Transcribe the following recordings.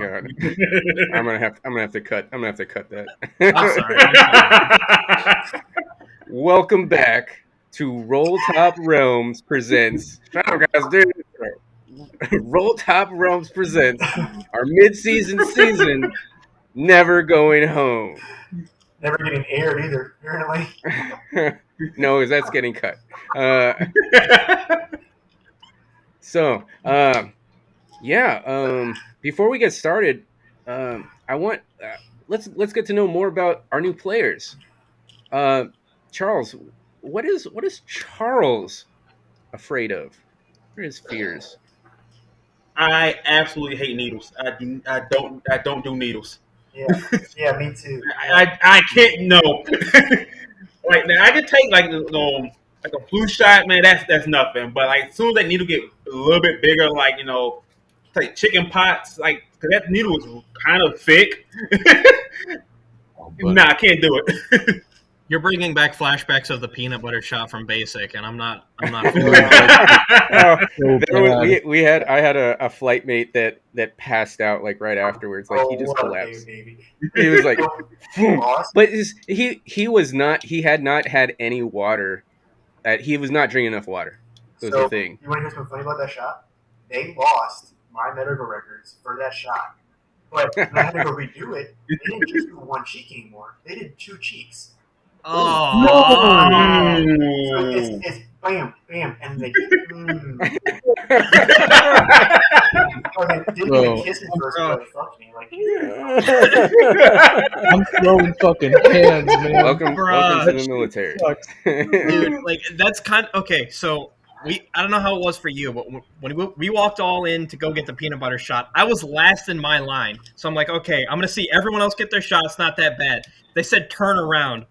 God. I'm gonna have to cut that. I'm sorry. Welcome back to Roll Top Realms presents. Shut up, guys, dude. Roll Top Realms presents our mid-season season. Never going home. Never getting aired either, apparently. No, because that's getting cut. Before we get started, I want let's get to know more about our new players. Charles, what is Charles afraid of? What are his fears? I absolutely hate needles. I don't do needles. Yeah, me too. I can't no. Like now, I can take like a flu shot, man. That's nothing. But like as soon as that needle get a little bit bigger, like like chicken pox, like cause that needle is kind of thick. Nah, I can't do it. You're bringing back flashbacks of the peanut butter shot from Basic, and I'm not. I had a flight mate that passed out like right afterwards. Like he just collapsed. He was like, but he had not had any water. He was not drinking enough water. Was the thing. You want to hear something funny about that shot? They lost my medical records for that shot, but when I had to go redo it, they didn't just do one cheek anymore. They did 2 cheeks. Oh, So it's bam, bam, and they. Or they didn't even kiss me first, but they fucked me. Like, I'm throwing fucking hands, man. Welcome to the military, dude. Like that's kind of okay. So I don't know how it was for you, but when we walked all in to go get the peanut butter shot, I was last in my line. So I'm like, okay, I'm gonna see everyone else get their shot. It's not that bad. They said turn around.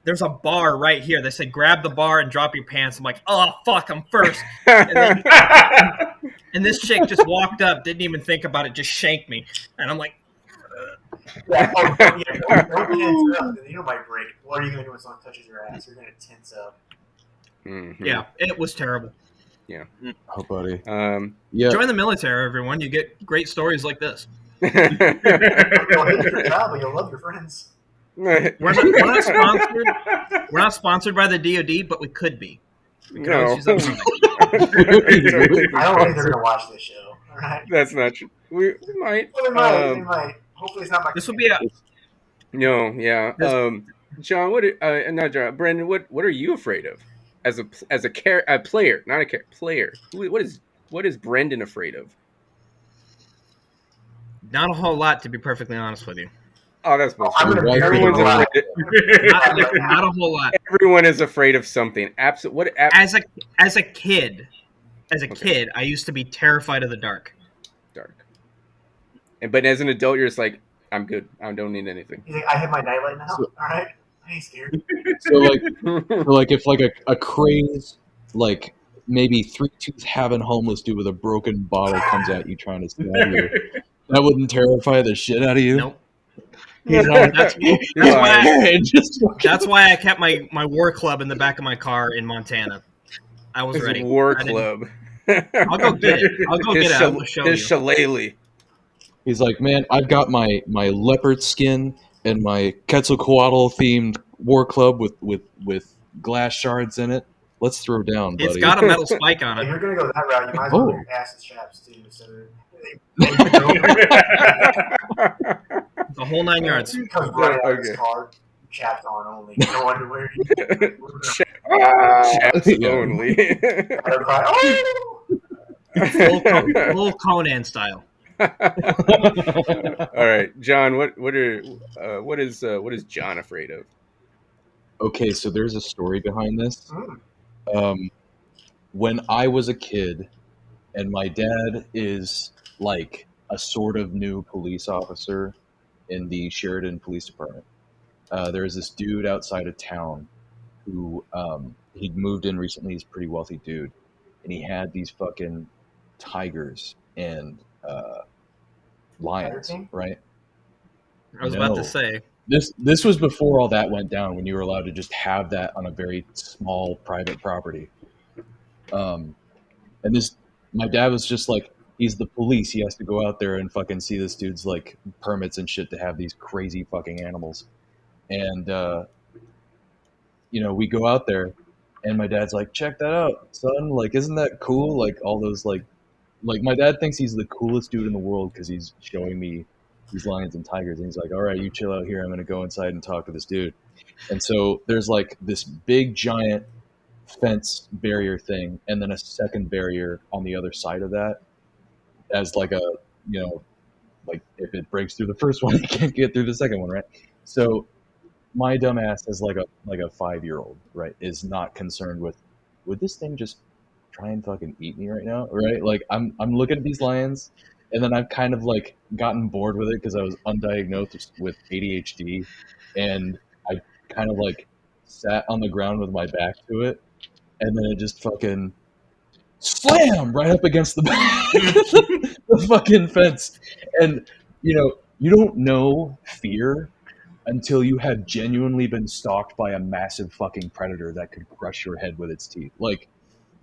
There's a bar right here. They said grab the bar and drop your pants. I'm like, oh fuck, I'm first. And this chick just walked up, didn't even think about it, just shanked me, and I'm like, don't tense up. You might break. What are you gonna do when someone touches your ass? You're gonna tense up. Mm-hmm. Yeah, it was terrible. Yeah. Oh, buddy. Yeah. Join the military, everyone. You get great stories like this. You'll hate your job, but you'll love your friends. We're not sponsored. We're not sponsored by the DoD, but we could be. No. I don't think they're gonna watch this show. All right. That's not true. We might. Well, they might. Hopefully, it's not my. This would be a. No, yeah. John, not John. Brendan, what are you afraid of as a player, not a player? What is Brendan afraid of? Not a whole lot, to be perfectly honest with you. Oh, that's bullshit. Everyone's not a whole lot. Everyone is afraid of something. As a kid, I used to be terrified of the dark. But as an adult, you're just like, I'm good. I don't need anything. I have my nightlight now. All right, I ain't scared. So if like a crazed, like maybe 3-tooth having homeless dude with a broken bottle comes at you trying to stab you, that wouldn't terrify the shit out of you. Nope. That's why I kept my war club in the back of my car in Montana. I was ready. War club. I'll go get it. I will show you. Shillelagh. He's like, man, I've got my leopard skin and my Quetzalcoatl themed war club with glass shards in it. Let's throw down, buddy. It's got a metal spike on it. If you're gonna go that route, you might as well wear ass chaps too. So the whole 9 yards. Comes right out of his car, chaps on only, no underwear. Chaps only. Full Conan style. All right, John. What is John afraid of? Okay, so there's a story behind this. When I was a kid, and my dad is like a sort of new police officer in the Sheridan Police Department. There's this dude outside of town who he'd moved in recently. He's a pretty wealthy dude, and he had these fucking tigers and lions, right? I was about to say this was before all that went down, when you were allowed to just have that on a very small private property. And my dad was just like, he's the police. He has to go out there and fucking see this dude's like permits and shit to have these crazy fucking animals. And we go out there, and my dad's like, "Check that out, son! Like, isn't that cool? Like all those like my dad thinks he's the coolest dude in the world because he's showing me these lions and tigers, and he's like, all right, you chill out here. I'm gonna go inside and talk to this dude." And so there's like this big giant fence barrier thing, and then a second barrier on the other side of that as like a like if it breaks through the first one, it can't get through the second one, right? So my dumbass is like a 5-year-old, right? Is not concerned with would this thing just try and fucking eat me right now, right? Like I'm looking at these lions, and then I've kind of like gotten bored with it because I was undiagnosed with ADHD, and I kind of like sat on the ground with my back to it, and then it just fucking slam right up against the fucking fence, and you don't know fear until you have genuinely been stalked by a massive fucking predator that could crush your head with its teeth. Like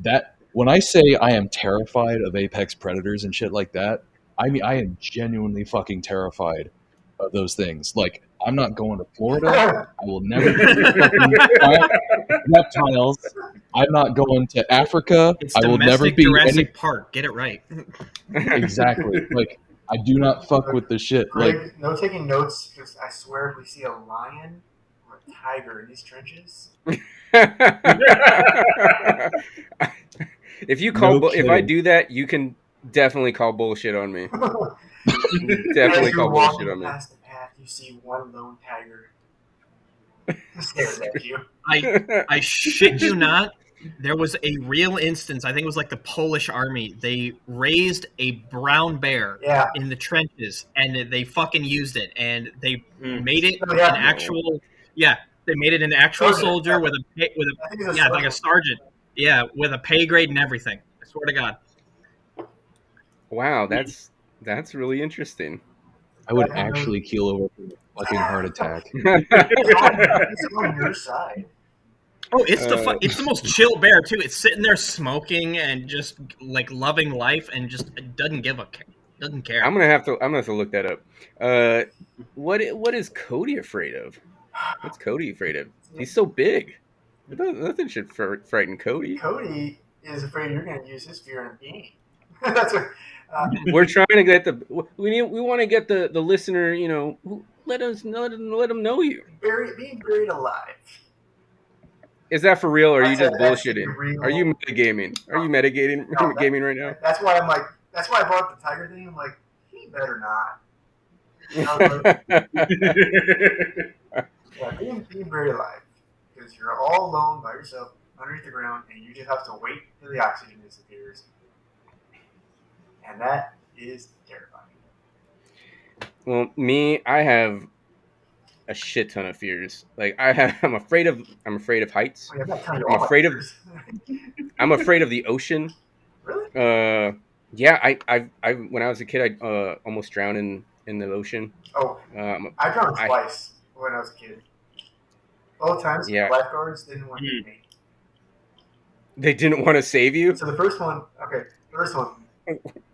that, when I say I am terrified of apex predators and shit like that, I mean I am genuinely fucking terrified of those things. Like I'm not going to Florida. I will never fucking reptiles. I'm not going to Africa. It's I will never domestic be Jurassic Park. Get it right. Exactly. Like I do not fuck with the shit. Greg, Like no taking notes, because I swear if we see a lion or a tiger in these trenches, if you call, No if I kidding. do that, you can definitely call bullshit on me. as Definitely you're call bullshit walking on me. past the path, you see one lone tiger stares at you. I shit you not. There was a real instance. I think it was like the Polish army. They raised a brown bear Yeah. in the trenches, and they fucking used it, and they made it Oh, yeah. an actual. Yeah, they made it an actual Sergeant, soldier yeah. with a I think it's a yeah, like a sergeant. Yeah, with a pay grade and everything. I swear to God. Wow, that's really interesting. I would actually keel over from a fucking heart attack. It's on your side. Oh, it's the most chill bear too. It's sitting there smoking and just like loving life and just doesn't care. I'm gonna have to look that up. What is Cody afraid of? What's Cody afraid of? He's so big. Nothing should frighten Cody. Cody is afraid you're going to use his fear in a game. That's what. We're trying to get we want to get the listener. Let them know you. Being buried alive. Is that for real, or are you just That's bullshitting? real. Are you metagaming? Are you gaming right now? That's why I'm like. That's why I brought up the tiger thing. I'm like, he better not. Yeah, being buried alive, because you're all alone by yourself underneath the ground, and you just have to wait till the oxygen disappears, and that is terrifying. Well, me, I have a shit ton of fears. Like I'm afraid of heights. Oh, yeah, I'm not telling you I'm all my afraid of fears. I'm afraid of the ocean. Really? Yeah, I when I was a kid, I almost drowned in the ocean. Oh, I drowned twice when I was a kid. Both times, Yeah. the lifeguards didn't want to eat me. They didn't want to save you. So the first one,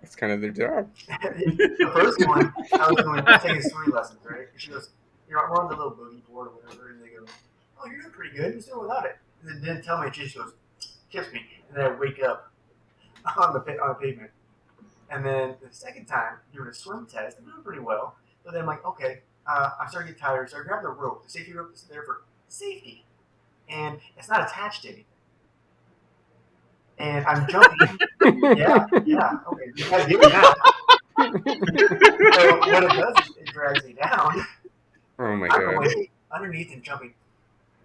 That's kind of their job. The first one, I was taking swimming lessons, right? And she goes, we're on the little boogie board or whatever, and they go, oh, you're doing pretty good. You're still without it. And then didn't tell me, she just goes, kiss me. And then I wake up on the pavement. And then the second time, doing a swim test, I'm doing pretty well. So then I'm like, okay, I'm starting to get tired. So I grab the rope. The safety rope is there for safety. And it's not attached to anything. And I'm jumping. yeah, okay. You guys give me that. So what it does is it drags me down. Oh my I'm god. away underneath and jumping.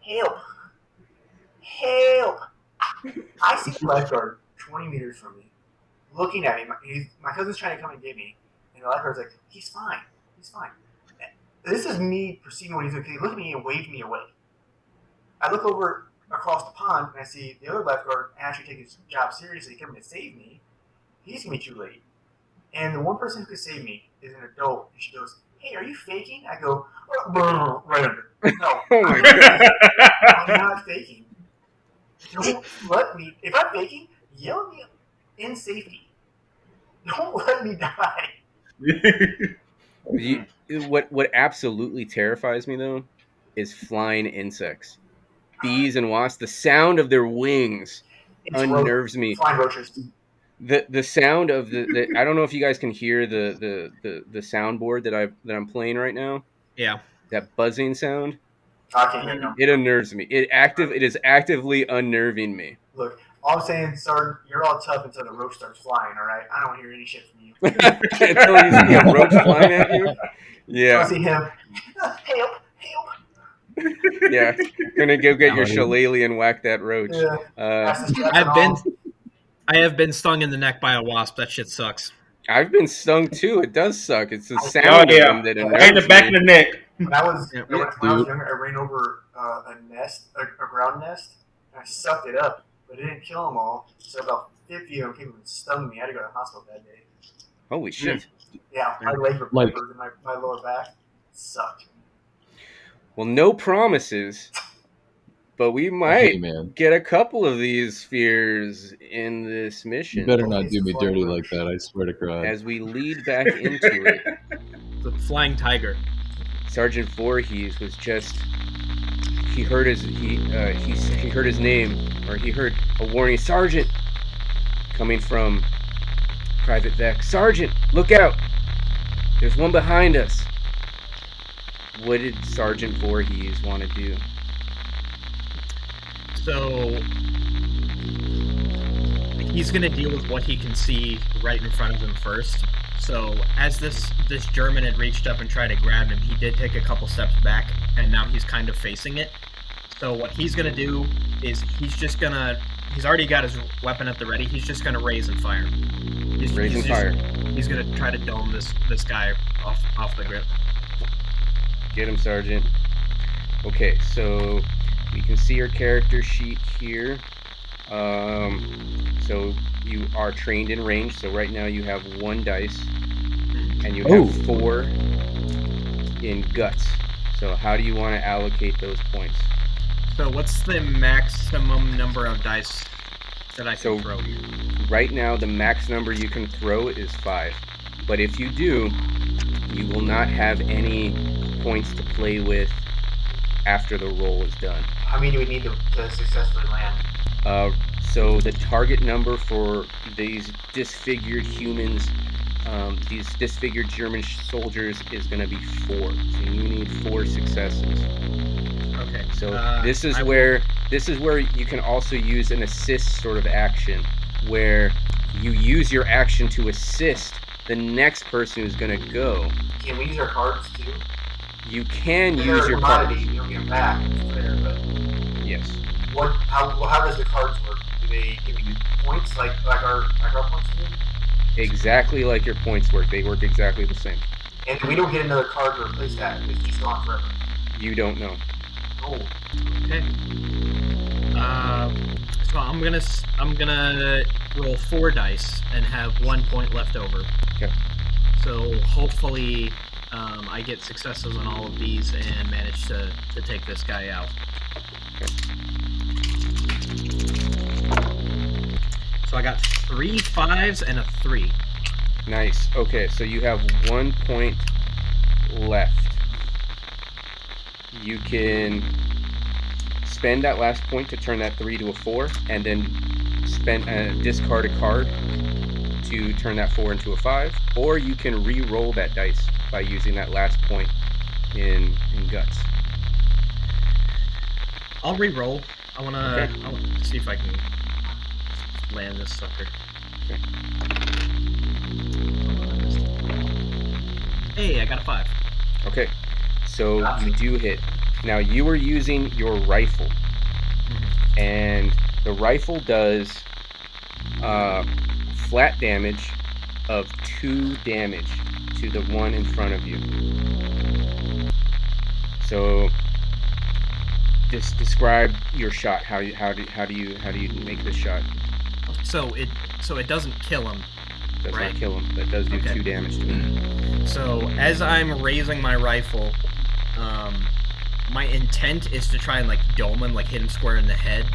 Help! Help! I see the lifeguard 20 meters from me, looking at me. My cousin's trying to come and get me, and the lifeguard's like, he's fine. He's fine. This is me perceiving what he's doing. He looked at me and waved me away. I look over across the pond, and I see the other lifeguard actually take his job seriously, coming to save me. He's going to be too late. And the one person who could save me is an adult, and she goes, hey, are you faking? I go, oh, right under. No, Oh my god. I'm not faking. Don't let me. If I'm faking, yell at me in safety. Don't let me die. What absolutely terrifies me though is flying insects, bees and wasps. The sound of their wings unnerves me. Flying roaches. The sound of the I don't know if you guys can hear the soundboard that I'm playing right now. Yeah. That buzzing sound. I can't hear them. It unnerves me. It is actively unnerving me. Look, all I'm saying, Sergeant, you're all tough until the roach starts flying. All right, I don't want to hear any shit from you. Until you see a roach flying at you. Yeah. I see him. Help! Yeah, gonna go get your shillelagh and whack that roach. Yeah. I have been stung in the neck by a wasp. That shit sucks. I've been stung too. It does suck. It's the sound of them that unnerves right in the back of the neck. When I was younger, I ran over a ground nest, and I sucked it up, but it didn't kill them all. So about 50 of them came and stung me. I had to go to the hospital that day. Holy shit! Yeah, my legs were burning, my lower back sucked. Well, no promises, but we might get a couple of these spheres in this mission. You better not do me dirty like that, I swear to God. As we lead back into it. The flying tiger. Sergeant Voorhees was just... He heard his name, or he heard a warning. Sergeant! Coming from Private Vec. Sergeant, look out! There's one behind us. What did Sergeant Voorhees want to do? So he's going to deal with what he can see right in front of him first. So as this German had reached up and tried to grab him, he did take a couple steps back, and now he's kind of facing it. So what he's going to do is he's already got his weapon at the ready. He's just going to raise and fire. He's going to try to dome this guy off the grip. Get him, Sergeant. Okay, so we can see your character sheet here. So you are trained in range. So right now you have 1 dice, and you have 4 in guts. So how do you want to allocate those points? So what's the maximum number of dice that I can throw here? Right now the max number you can throw is 5. But if you do, you will not have any points to play with after the roll is done. How many do we need to successfully land? So the target number for these disfigured humans, these disfigured German soldiers, is going to be 4. So you need 4 successes. Okay. So this is where you can also use an assist sort of action, where you use your action to assist the next person who's going to go. Can we use our cards too? You can use your cards. You don't get them back. It's fair, but yes. How does the cards work? Do they give you points like our points do? Exactly like your points work. They work exactly the same. And we don't get another card to replace that. It's just gone forever. You don't know. Oh. Okay. So I'm gonna roll 4 dice and have 1 point left over. Okay. So hopefully I get successes on all of these and manage to take this guy out. Okay. So I got 3 5s and a 3. Nice. Okay, so you have 1 point left. You can spend that last point to turn that 3 to a 4, and then discard a card to turn that 4 into a 5, or you can re-roll that dice by using that last point in guts. I'll re-roll. I wanna see if I can land this sucker. Okay. Hey, I got a 5. Okay, so you do hit. Now you were using your rifle, and the rifle does flat damage of 2 damage to the one in front of you. So just describe your shot. How do you make this shot? So it doesn't kill him. Does right? not kill him, but does do 2 damage to him. So as I'm raising my rifle, my intent is to try and dome him, hit him square in the head.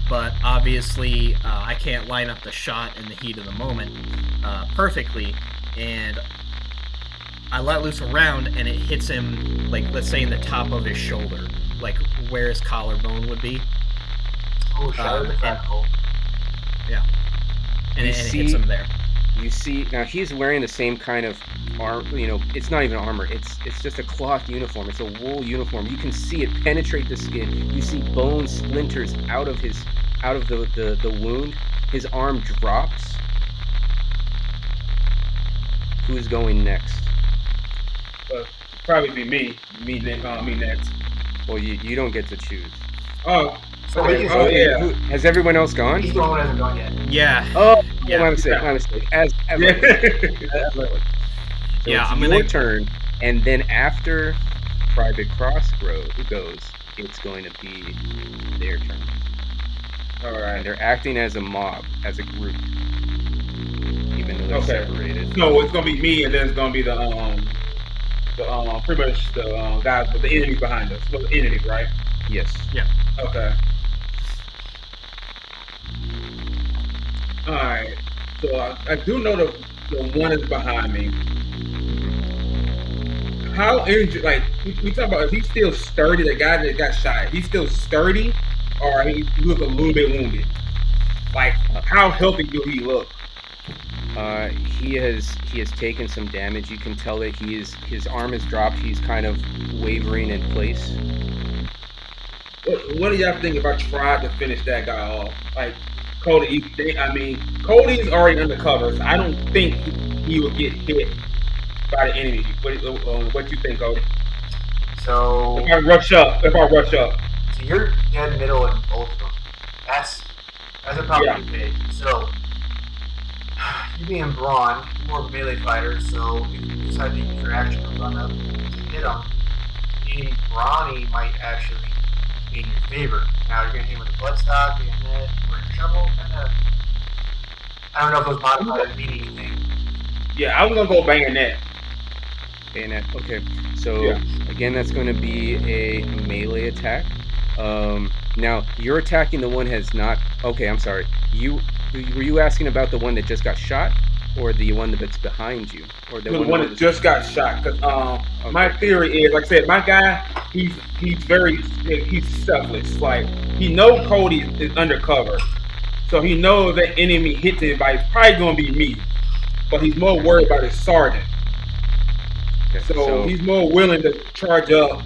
but obviously I can't line up the shot in the heat of the moment perfectly, and I let loose a round, and it hits him, like, let's say in the top of his shoulder, like where his collarbone would be. Oh, shadow the clavicle. Yeah. And You it see- hits him there. You see, now he's wearing the same kind of it's not even armor. It's just a cloth uniform. It's a wool uniform. You can see it penetrate the skin. You see bone splinters out of the wound. His arm drops. Who's going next? Probably be me next. Well, you don't get to choose. Oh, So okay. he Oh, yeah. Has everyone else gone? He's the one who hasn't gone yet. Yeah. Oh, Yeah. my mistake. My mistake. As Yeah. So Yeah, it's I'm your gonna- turn, and then after Private Cross goes, it's going to be their turn. All And right. they're acting as a mob, as a group, even though they're Okay. separated. So it's gonna be me, and then it's gonna be the pretty much the guys with the enemies behind us. With the enemies, right? Yes. Okay. All right. So I do know the one is behind me. How injured? Like we talk about, is he still sturdy? The guy that got shot, he's still sturdy, or he look a little bit wounded? Like how healthy do he look? He has taken some damage. You can tell that his arm is dropped. He's kind of wavering in place. What do y'all think if I tried to finish that guy off? Like Cody, Cody's already undercover, so I don't think he would get hit by the enemy. What you think, Cody? So If I rush up. So you're dead middle in both of them. That's a problem, big. So you being Braun, you're more of a melee fighter, so if you decide to use your action to run up to hit him, being brawny might actually be in your favor. Now you're gonna hit him with a bloodstock, bayonet, or a shovel, kinda. I don't know if those modifiers mean anything. Yeah, I was gonna go bayonet. Bayonet. Okay. So Yeah. again, that's going to be a melee attack. Now you're attacking the one has not. Okay, I'm sorry. Were you asking about the one that just got shot, or the one that's behind you, or The one that just got shot? Because Okay. my theory is, like I said, my guy, he's selfless. Like he knows Cody is undercover, so he knows that enemy hits anybody, it's probably gonna be me. But he's more worried about his sergeant. Okay, So he's more willing to charge up.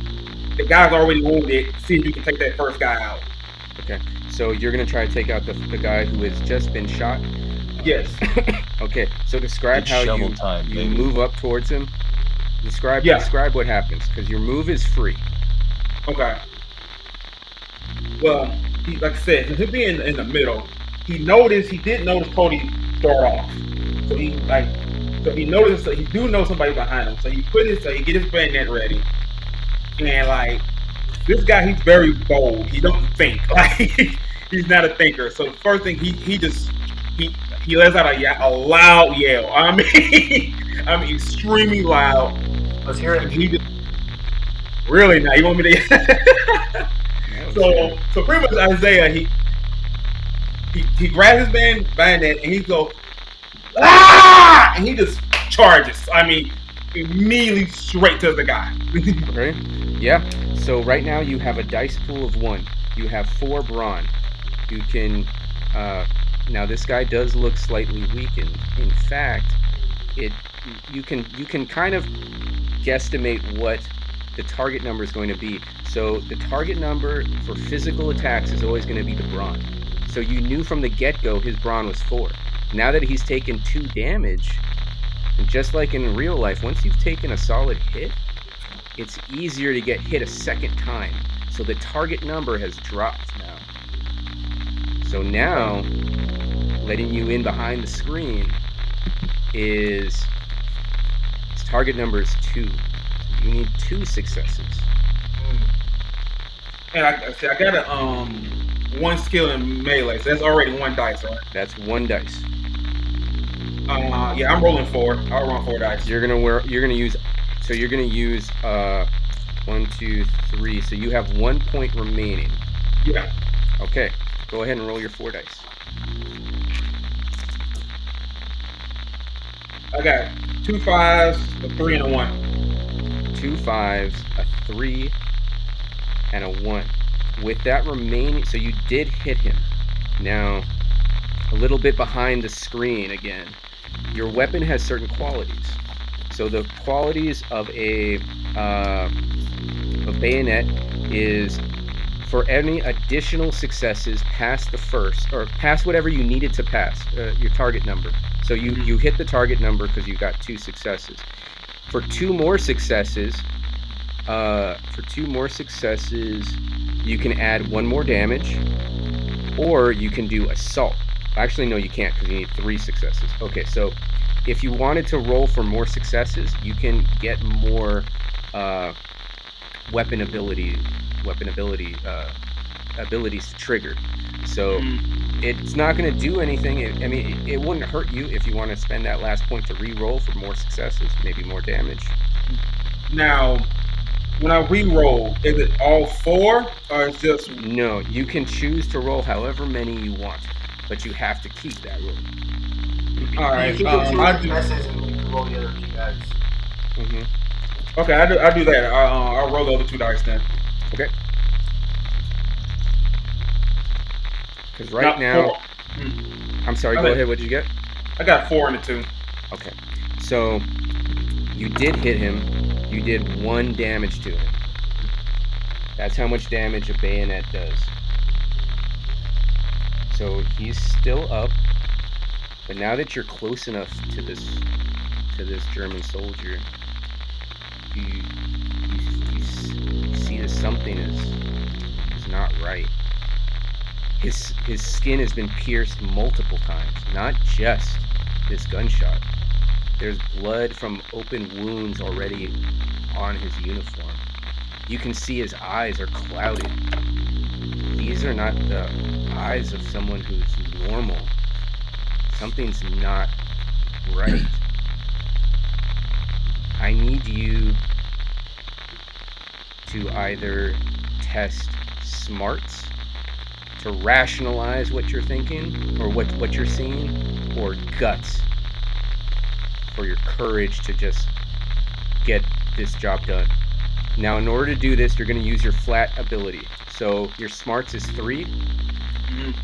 The guy's already wounded. See if you can take that first guy out. Okay. So you're gonna try to take out the guy who has just been shot. Yes. Okay. So describe It's how shovel you time, baby. move up towards him. Describe what happens, because your move is free. Okay. Well, like I said, since he being in the middle, he did notice Cody start off. So he noticed that he do know somebody behind him. So he get his bayonet ready. And like this guy, he's very bold. He don't think. Like he's not a thinker. So the first thing he lets out a loud yell. I mean extremely loud. Let's hear And it. he just really now you want me to so pretty much Isaiah he grabs his bayonet and he goes and he just charges. I mean immediately straight to the guy. Okay. Yeah. So right now you have a dice pool of 1. You have 4 brawn. You can. Now this guy does look slightly weakened. In fact, you can kind of guesstimate what the target number is going to be. So the target number for physical attacks is always going to be the brawn. So you knew from the get-go his brawn was 4. Now that he's taken 2 damage, and just like in real life, once you've taken a solid hit, it's easier to get hit a second time. So the target number has dropped now. So now, letting you in behind the screen is his target number is 2. So you need 2 successes. And I got a 1 skill in melee, so that's already 1 dice, right? That's 1 dice. Yeah, I'm rolling 4. I'll roll 4 dice. You're gonna use 1, 2, 3. So you have 1 point remaining. Yeah. Okay. Go ahead and roll your 4 dice. I got 2 5s, a 3, and a 1. 2 5s, a 3, and a 1. With that remaining, so you did hit him. Now, a little bit behind the screen again, your weapon has certain qualities. So the qualities of a bayonet is for any additional successes past the first, or past whatever you needed to pass, your target number. So you hit the target number because you got 2 successes. For 2 more successes, you can add 1 more damage, or you can do assault. Actually, no, you can't because you need 3 successes. Okay, so if you wanted to roll for more successes, you can get more weapon abilities to trigger. So it's not going to do anything. It wouldn't hurt you if you want to spend that last point to re-roll for more successes, maybe more damage. Now, when I re-roll, is it all 4 or is just... No, you can choose to roll however many you want, but you have to keep that roll. All right. You keep the 2 successes and you can roll the other 2 dice. Mm-hmm. Okay, I do that. I'll roll the other 2 dice then. Okay. Because right now, I'm sorry. Go ahead. What did you get? I got 4 and a 2. Okay. So you did hit him. You did 1 damage to him. That's how much damage a bayonet does. So he's still up. But now that you're close enough to this German soldier, you see that something is not right. His skin has been pierced multiple times, not just this gunshot. There's blood from open wounds already on his uniform. You can see his eyes are clouded. These are not the eyes of someone who's normal. Something's not right. I need you to either test smarts to rationalize what you're thinking or what you're seeing, or guts for your courage to just get this job done. Now, in order to do this, you're going to use your flat ability. So your smarts is 3,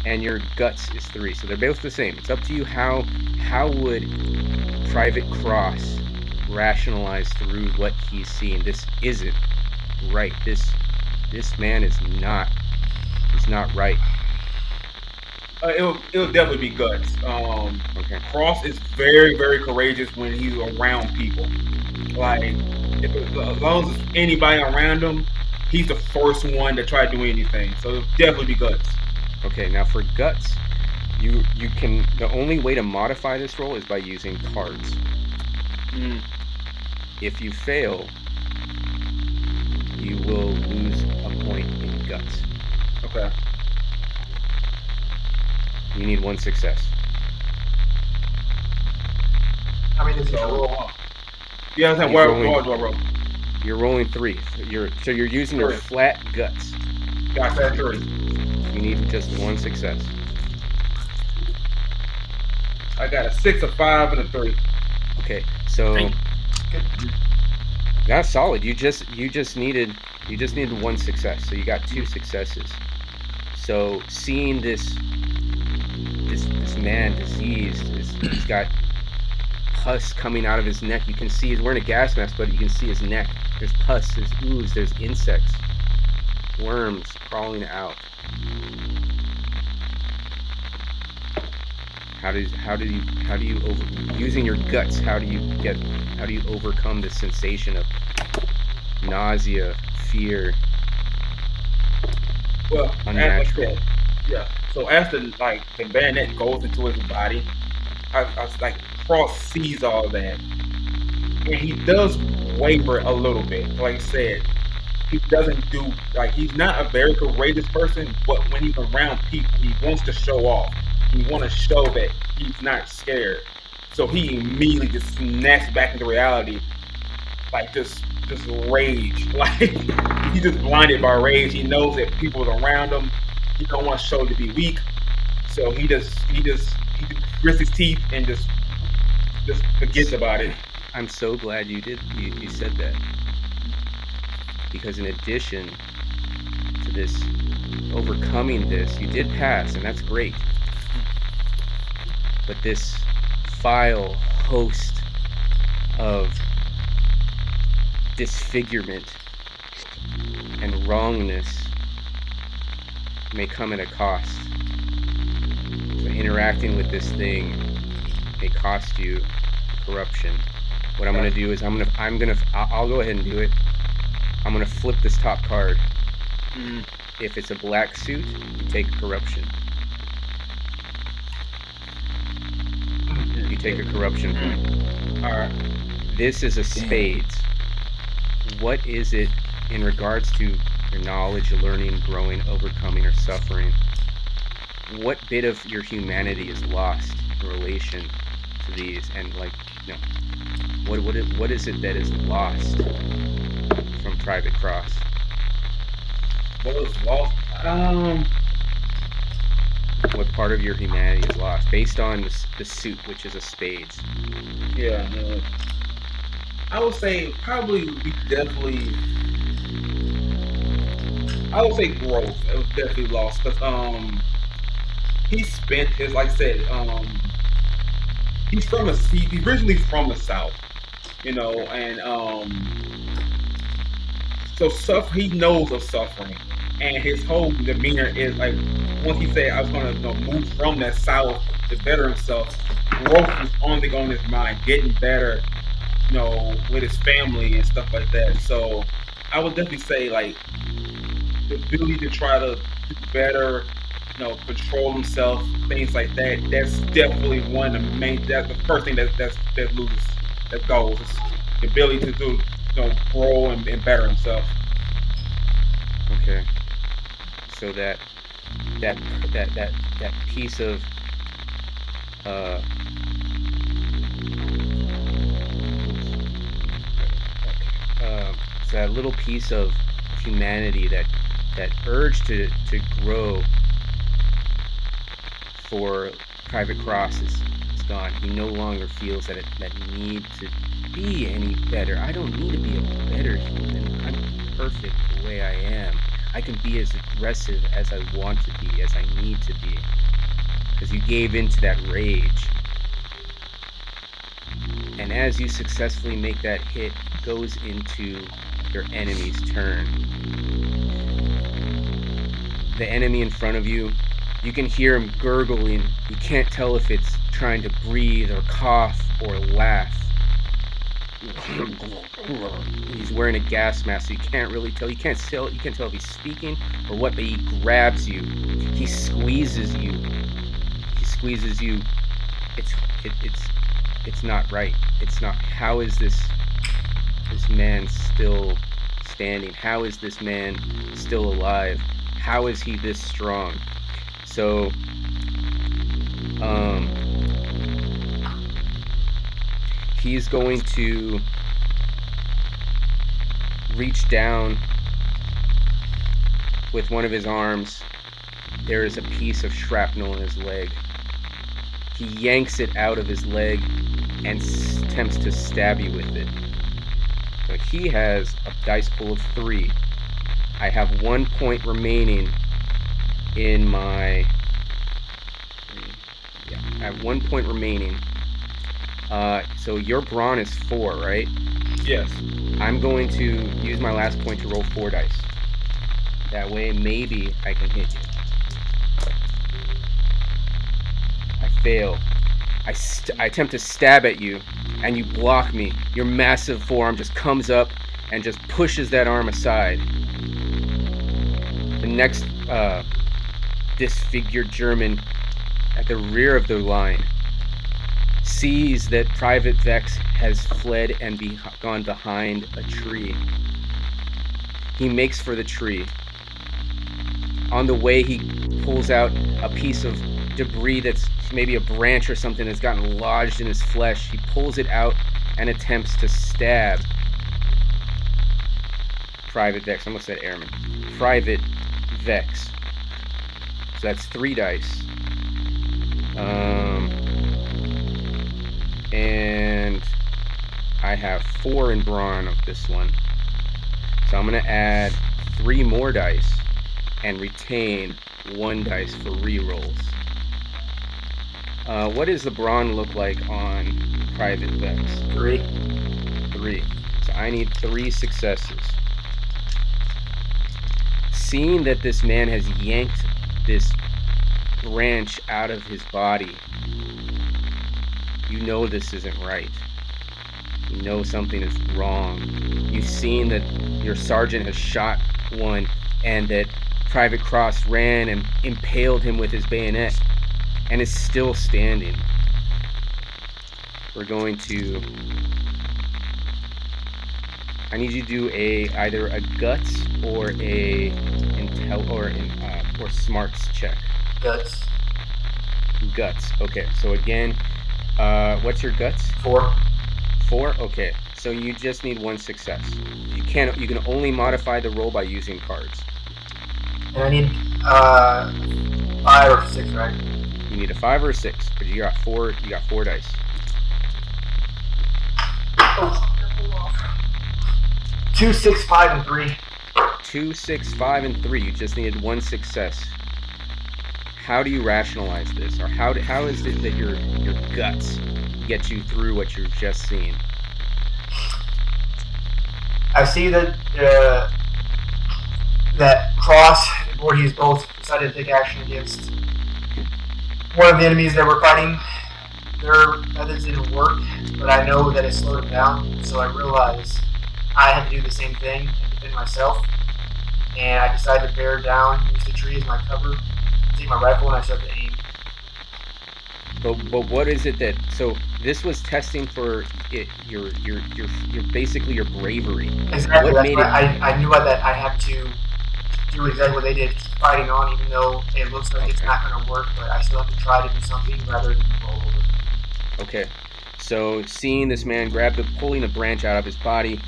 and your guts is 3. So they're both the same. It's up to you how would Private Cross rationalize through what he's seeing. This isn't right. This man is not right. It'll definitely be guts. Okay. Cross is very, very courageous when he's around people. Like, as long as there's anybody around him, he's the first one to try to do anything. So it'll definitely be guts. Okay, now for guts, you can, the only way to modify this roll is by using cards. If you fail, you will lose a point in guts. Okay. You need 1 success. How many does he roll? Yeah, I You're what do I roll? You're rolling 3. So you're using your flat guts. Got that 3. You need just 1 success. I got a 6, a 5, and a 3. Okay, so that's solid. You just needed 1 success. So you got 2 successes. So seeing this man diseased, he's got pus coming out of his neck. You can see he's wearing a gas mask, but you can see his neck. There's pus, there's ooze, there's insects, worms crawling out. How do you using your guts? How do you overcome the sensation of nausea, fear? Well, unnatural. Yeah. So as the bayonet goes into his body, I Cross sees all that, and he does waver a little bit. Like I said, he doesn't do he's not a very courageous person, but when he's around people, he wants to show off. He wants to show that he's not scared. So he immediately just snaps back into reality, just rage. He's just blinded by rage. He knows that people around him he don't want to show to be weak, so he grits his teeth and just forgets about it. I'm so glad you said that, because in addition to this, overcoming this, you did pass, and that's great. But this vile host of disfigurement and wrongness may come at a cost. So interacting with this thing may cost you corruption. What I'm gonna do is I'll go ahead and do it. I'm gonna flip this top card. If it's a black suit, you take corruption. You take a corruption point. Alright. This is a spades. What is it in regards to your knowledge, learning, growing, overcoming, or suffering? What bit of your humanity is lost in relation to these? And what is it that is lost from Private Cross? What was lost? What part of your humanity is lost based on the suit, which is a spades? Yeah, no. I would say probably definitely. I would say growth. It was definitely lost because he spent his, like I said, he's originally from the South, and so he knows of suffering, and his whole demeanor is like, once he said I was going to move from that South to better himself, growth was only on his mind, getting better, with his family and stuff like that. So I would definitely say like the ability to try to do better, control himself, things like that. That's definitely one of the main. That's the first thing that goes. Is the ability to do, grow and better himself. Okay. So that piece of so that little piece of humanity, that urge to grow for Private Cross is gone. He no longer feels that need to be any better. I don't need to be a better human. I'm perfect the way I am. I can be as aggressive as I want to be, as I need to be. Because you gave into that rage. And as you successfully make that hit, it goes into your enemy's turn. The enemy in front of you, you can hear him gurgling. You can't tell if it's trying to breathe or cough or laugh. He's wearing a gas mask, so you can't really tell. You can't tell if he's speaking or what, but he grabs you. He squeezes you. It's not right. It's not. How is this man still standing? How is this man still alive? How is he this strong? So, he's going to reach down with one of his arms. There is a piece of shrapnel in his leg. He yanks it out of his leg and attempts to stab you with it. So he has a dice pool of 3. I have 1 point remaining in my... Yeah, I have 1 point remaining. So your brawn is 4, right? Yes. I'm going to use my last point to roll 4 dice. That way, maybe I can hit you. I fail. I attempt to stab at you, and you block me. Your massive forearm just comes up and just pushes that arm aside. The next disfigured German at the rear of the line sees that Private Vex has fled and gone behind a tree. He makes for the tree. On the way, he pulls out a piece of debris that's maybe a branch or something that's gotten lodged in his flesh. He pulls it out and attempts to stab Private Vex. I almost said Airman. Private Vex. So that's 3 dice. And I have 4 in brawn of this one. So I'm going to add 3 more dice and retain 1 dice for rerolls. What does the brawn look like on Private Vex? 3. 3. So I need 3 successes. Seeing that this man has yanked this branch out of his body, you know this isn't right. You know something is wrong. You've seen that your sergeant has shot one and that Private Cross ran and impaled him with his bayonet and is still standing. We're going to... I need you to do either a guts or a intel or smarts check. Guts. Guts. Okay. So again, what's your guts? 4. 4. Okay. So you just need 1 success. You can only modify the roll by using cards. And I need 5 or 6, right? You need a 5 or a 6, but you got 4. You got 4 dice. Oh. 2, 6, 5, and 3. 2, 6, 5, and 3. You just needed 1 success. How do you rationalize this, or how is it that your guts get you through what you've just seen? I see that that Cross and Voorhees both decided to take action against one of the enemies that we're fighting. Their methods didn't work, but I know that it slowed them down, so I realized I had to do the same thing and defend myself. And I decided to bear down, use the tree as my cover, take my rifle, and I started to aim. But what is it that... So this was testing for your basically your bravery. Exactly. What made it... I knew that I had to do exactly what they did, keep fighting on, even though it looks like it's not going to work, but I still have to try to do something rather than roll over. Okay. So seeing this man pulling a branch out of his body,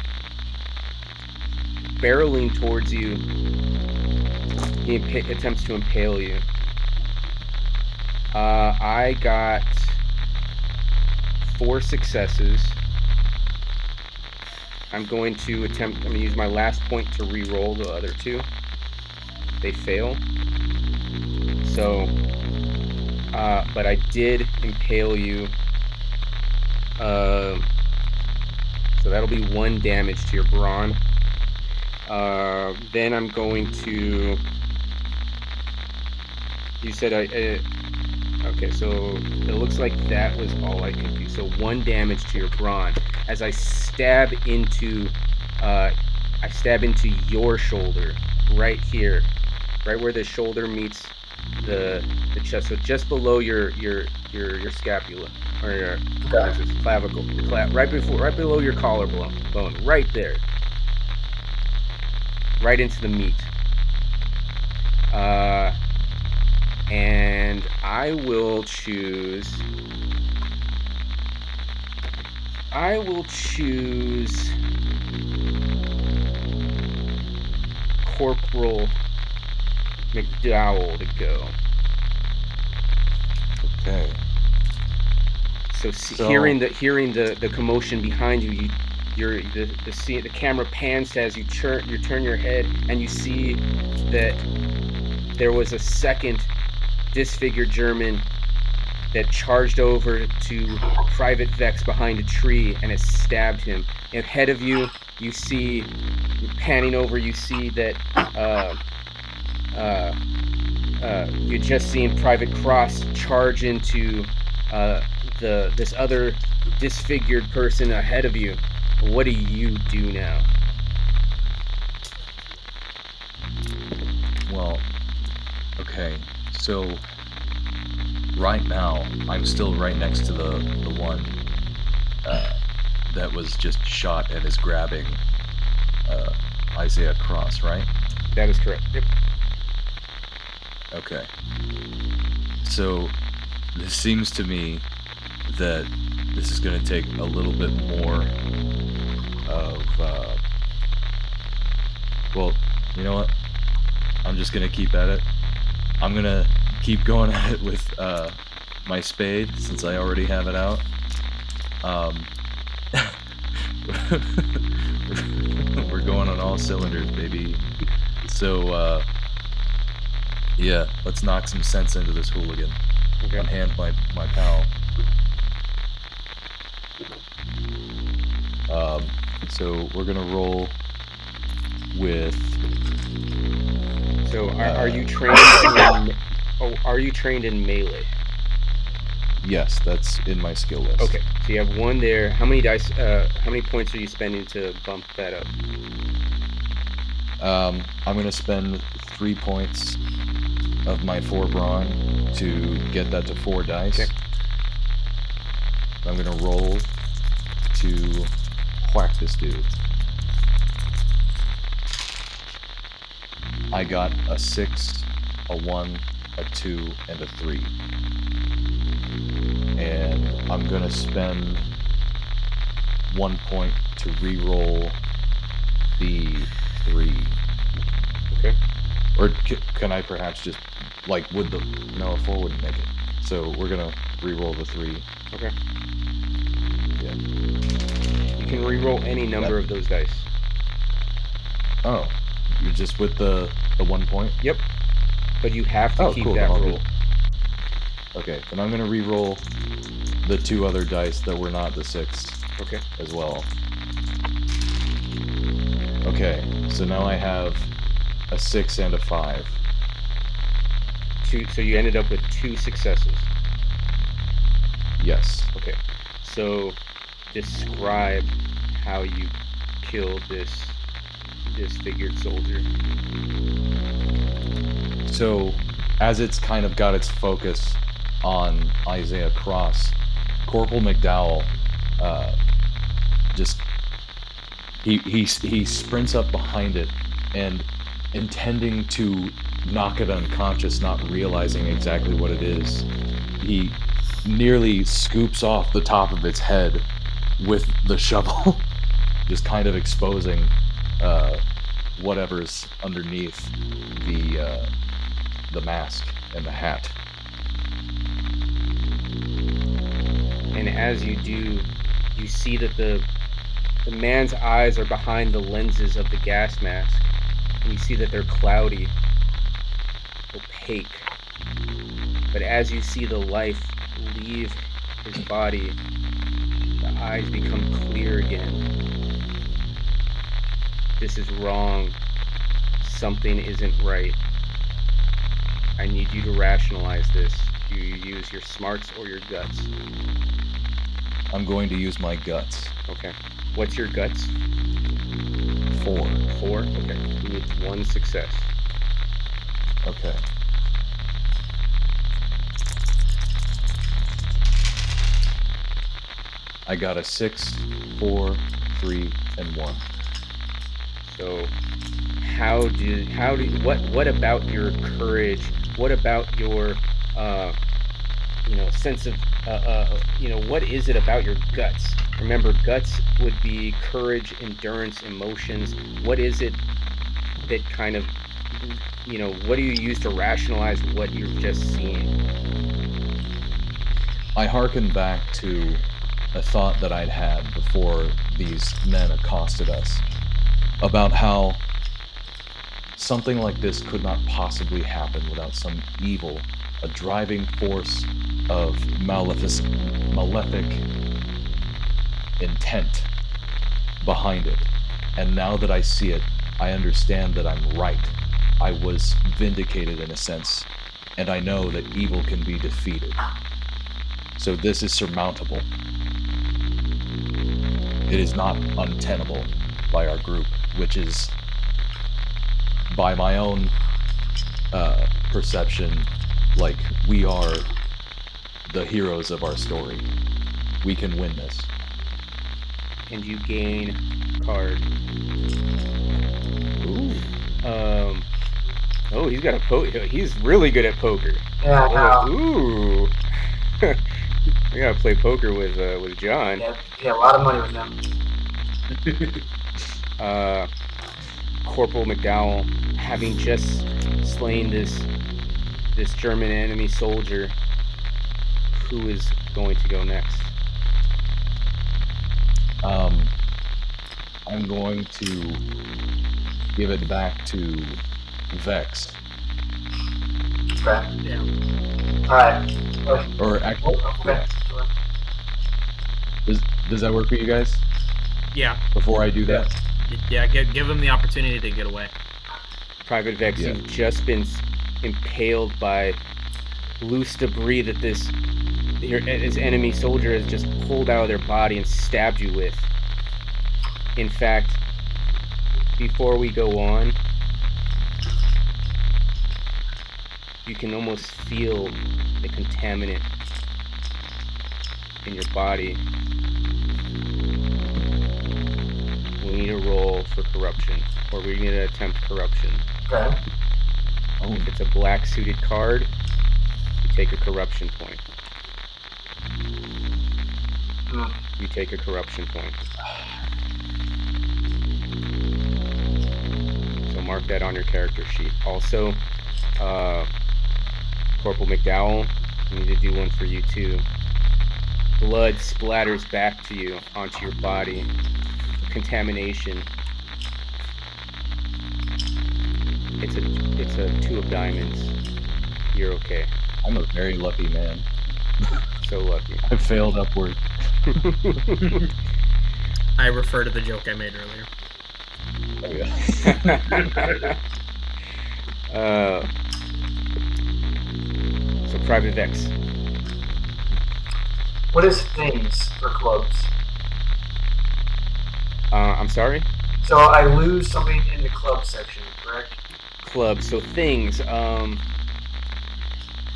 barreling towards you, he attempts to impale you. I got 4 successes. I'm going to use my last point to re-roll the other 2. They fail. So, but I did impale you. So that'll be 1 damage to your brawn. Then I'm going to... You said okay, so it looks like that was all I could do. So 1 damage to your brawn as I stab into your shoulder, right here, right where the shoulder meets the chest. So just below your scapula or your clavicle, right below your collarbone, right there, right into the meat. And I will choose Corporal McDowell to go. Okay. So hearing the commotion behind you, the camera pans to as you turn your head and you see that there was a second disfigured German that charged over to Private Vex behind a tree and has stabbed him. Ahead of you, you see, panning over, you see that you're just seeing Private Cross charge into this other disfigured person ahead of you. What do you do now? Well, okay, so right now I'm still right next to the one that was just shot and is grabbing Isaiah Cross, right? That is correct. Yep. Okay. So this seems to me that this is going to take a little bit more of well, you know what? I'm just going to keep at it. I'm going to keep going at it with my spade since I already have it out. We're going on all cylinders, baby. So, yeah, let's knock some sense into this hooligan. Okay. Unhand my pal. So we're gonna roll with. So are you trained in? Oh, are you trained in melee? Yes, that's in my skill list. Okay, so you have one there. How many dice? How many points are you spending to bump that up? I'm gonna spend 3 points of my 4 brawn to get that to 4 dice. Okay. I'm gonna roll to whack this dude. I got a 6, a 1, a 2, and a 3. And I'm gonna spend 1 point to re-roll the 3. Okay. Or can I perhaps just, like, would the... No, a 4 wouldn't make it. So we're gonna re-roll the 3. Okay. Yeah. You can re-roll any number of those dice. Oh, you're just with the 1 point? Yep. But you have to keep cool. that Then I'll roll. Okay, then I'm gonna re-roll the 2 other dice that were not the 6 Okay. as well. Okay, so now I have a 6 and a 5. So you ended up with 2 successes. Yes. Okay. So describe how you killed this disfigured soldier. So, as it's kind of got its focus on Isaiah Cross, Corporal McDowell just he sprints up behind it and intending to knock it unconscious, not realizing exactly what it is, he nearly scoops off the top of its head with the shovel, just kind of exposing whatever's underneath the mask and the hat. And as you do, you see that the man's eyes are behind the lenses of the gas mask. And you see that they're cloudy, opaque. But as you see the life leave his body, the eyes become clear again. This is wrong. Something isn't right. I need you to rationalize this. Do you use your smarts or your guts? I'm going to use my guts. Okay. What's your guts? 4. 4? Okay. You need 1 success. Okay. I got a 6, 4, 3, and 1. So what about your courage? What about your sense of what is it about your guts? Remember, guts would be courage, endurance, emotions. What is it that kind of what do you use to rationalize what you're just seeing? I hearken back to a thought that I'd had before these men accosted us about how something like this could not possibly happen without some evil, a driving force of malefic intent behind it. And now that I see it, I understand that I'm right. I was vindicated in a sense, and I know that evil can be defeated. So this is surmountable. It is not untenable by our group, which is, by my own perception, like, we are the heroes of our story. We can win this. And you gain card. Ooh. Oh, he's got a poker. He's really good at poker. Yeah. Ooh. We gotta play poker with John. Yeah, a lot of money with them. Corporal McDowell, having just slain this this German enemy soldier, who is going to go next? I'm going to give it back to Vex. Okay. Yeah. All right. Or actually, Okay. does that work for you guys? Yeah. Before I do that, Yeah. Give him the opportunity to get away. Private Vex, Yeah. you've just been impaled by loose debris that this enemy soldier has just pulled out of their body and stabbed you with. In fact, before we go on, you can almost feel the contaminant in your body. We need a roll for corruption, or we need to attempt corruption. Okay. If it's a black suited card, you take a corruption point. You take a corruption point. So mark that on your character sheet. Also, Corporal McDowell, I need to do one for you too. Blood splatters back to you onto your body. Contamination. It's a 2 of diamonds. You're okay. I'm a very lucky man. So lucky. I failed upward. I refer to the joke I made earlier. Oh, yeah. So Private Vex. What is things for clubs? I'm sorry? So I lose something in the club section, correct? Club. So things.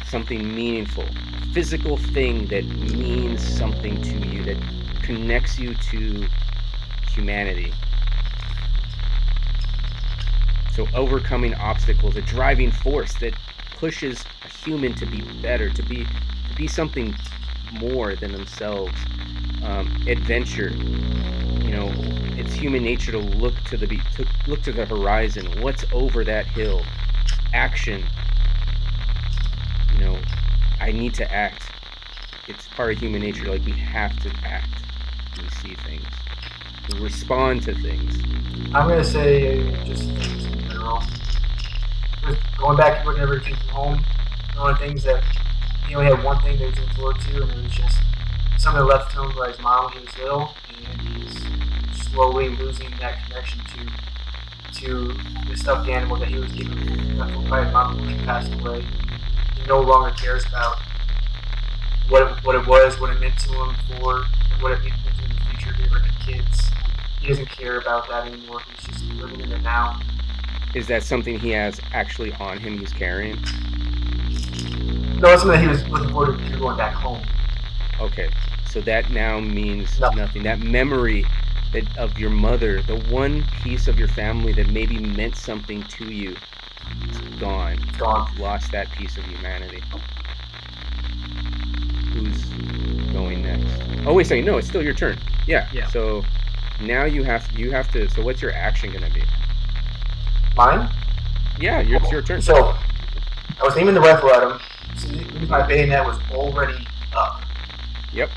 Something meaningful. Physical thing that means something to you, that connects you to humanity. So overcoming obstacles, a driving force that pushes a human to be better, to be something more than themselves. Adventure. You know, it's human nature to look to the horizon. What's over that hill? Action. You know, I need to act. It's part of human nature. Like, we have to act when we see things. We respond to things. I'm gonna say just things in general. Just going back to whenever he came from home, one of the things that he only had one thing that he was looking forward to, and it was just something left home by his mom when he was little, and he's slowly losing that connection to the stuffed animal that he was given by his mom when she passed away. He no longer cares about what it was, what it meant to him for, and what it meant to him in the future if he ever had kids. He doesn't care about that anymore. He's just living in it now. Is that something he has actually on him he's carrying? No, it's something that he was looking forward to going back home. Okay, so that now means Nothing. nothing. That memory of your mother, the one piece of your family that maybe meant something to you, it's gone. It's gone. You've lost that piece of humanity. Who's going next? Oh, wait a second. No, it's still your turn. Yeah. So now you have to. So what's your action gonna be? Mine? Yeah, it's your turn. So I was aiming the rifle at him. So my bayonet was already up. Yep.